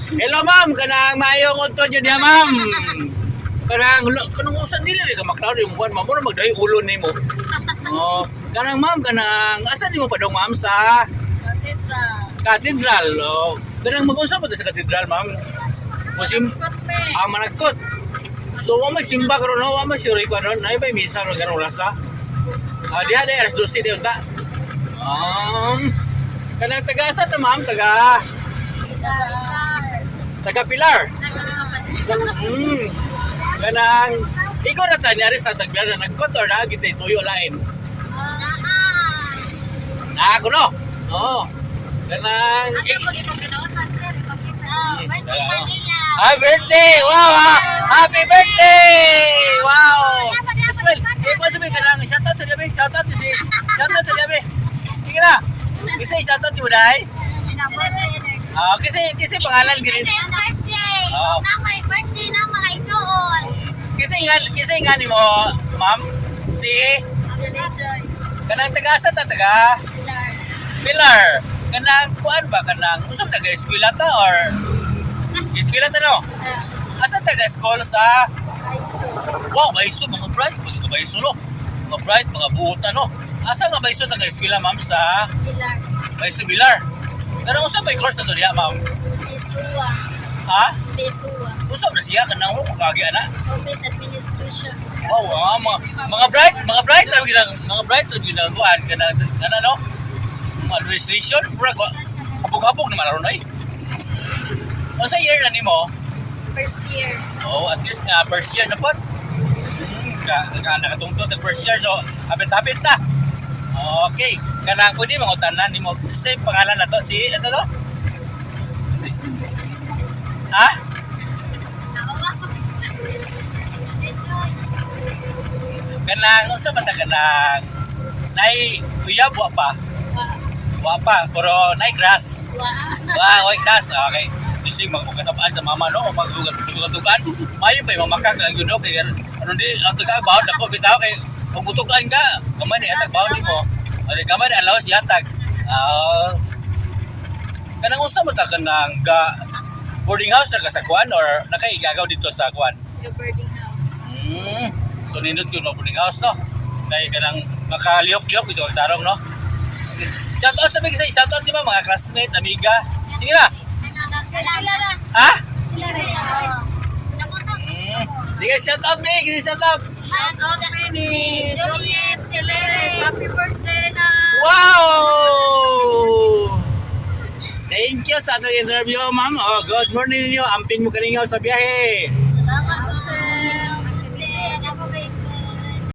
Hello ma'am, kanang maayong unto nyo niya ma'am. Kanang usan dili ka maklaw yung buwan ma'am, mura magdahi ulo nimo. Oh, kanang ma'am, kanang asa di mo pa daw ma'am sa Cathedral. Oh, kanang mag-usap pa sa Cathedral ma'am. Musim managkot. So wa may simba karon no, wa may sure ko ron, nay bay misa ron karon rasa. Diha day alas 12 di unta. Kanang taga sa ta ma'am, taga Pilar. Kanang ikaw na tanyari sa tagbiar na nagkot or na kita tuyo lain. Ako no. Oh. Kanang birthday! Wow! Happy birthday! Wow! Ikaw sabi kanang shoutout sa Diabe, shoutout sa Diabe. Sige na. Kasi shoutout mo dai. Kasi pangalan gini. Birthday na mga isuon. Kasi nga ni mo, ma'am, si kanang taga-asa ta taga Pilar. Kanang kuan ba kanang unsa taga eskwela ta or eskwela ta no? Asa taga school sa Wow, Baiso mga bright, mga Baiso no. Mga bright, mga buutan no. Asa nga Baiso taga eskwela ma'am sa Baiso Pilar. Kanang unsa ba course na to diha ma'am? Ha? Unsa ba siya kanang mo kagi ana? Office Administration. Wow, mga bright mga bright ginagawan kanang no? Administration, pura habog-habog naman aron ay. Unsa year na nimo? First year. Oh, at least nga first year na po. Nakatungtong na first year, so hapit-hapit na. Okay, kanang pwede mga utanan nimo. Sa pangalan na to, si ano to? Ha? Kanang, unsa ba ta kanang? Nay, kuya, buwa pa? Buwa pa, pero nay grass. Wow, grass. Okay. Kasi magkatapaan sa mama no, magtugan-tugan. Mayo pa yung mamakak lang yun no, kaya ano di, ang taga-bawad ako, bitaw kay pagbutugan ka, kamay na yatag bawad mo. Ay, kamay na alawas yatag. Kanang unsa mo ta kanang boarding house na sa Kwan or nakaigagaw dito sa Kwan? The boarding house. So nindot yun no, boarding house no? Kaya kanang makaliyok-liyok ito ang tarong no? Shoutout sabi kasi, shoutout di ba mga classmate, amiga? Sige na! Ha? Sige, shoutout me! Sige, shoutout! Juliet Celeres. Happy birthday na! Wow! Thank you sa atong interview, ma'am. Oh, good morning ninyo. Amping mo kaningaw sa biyahe. Salamat po, sir.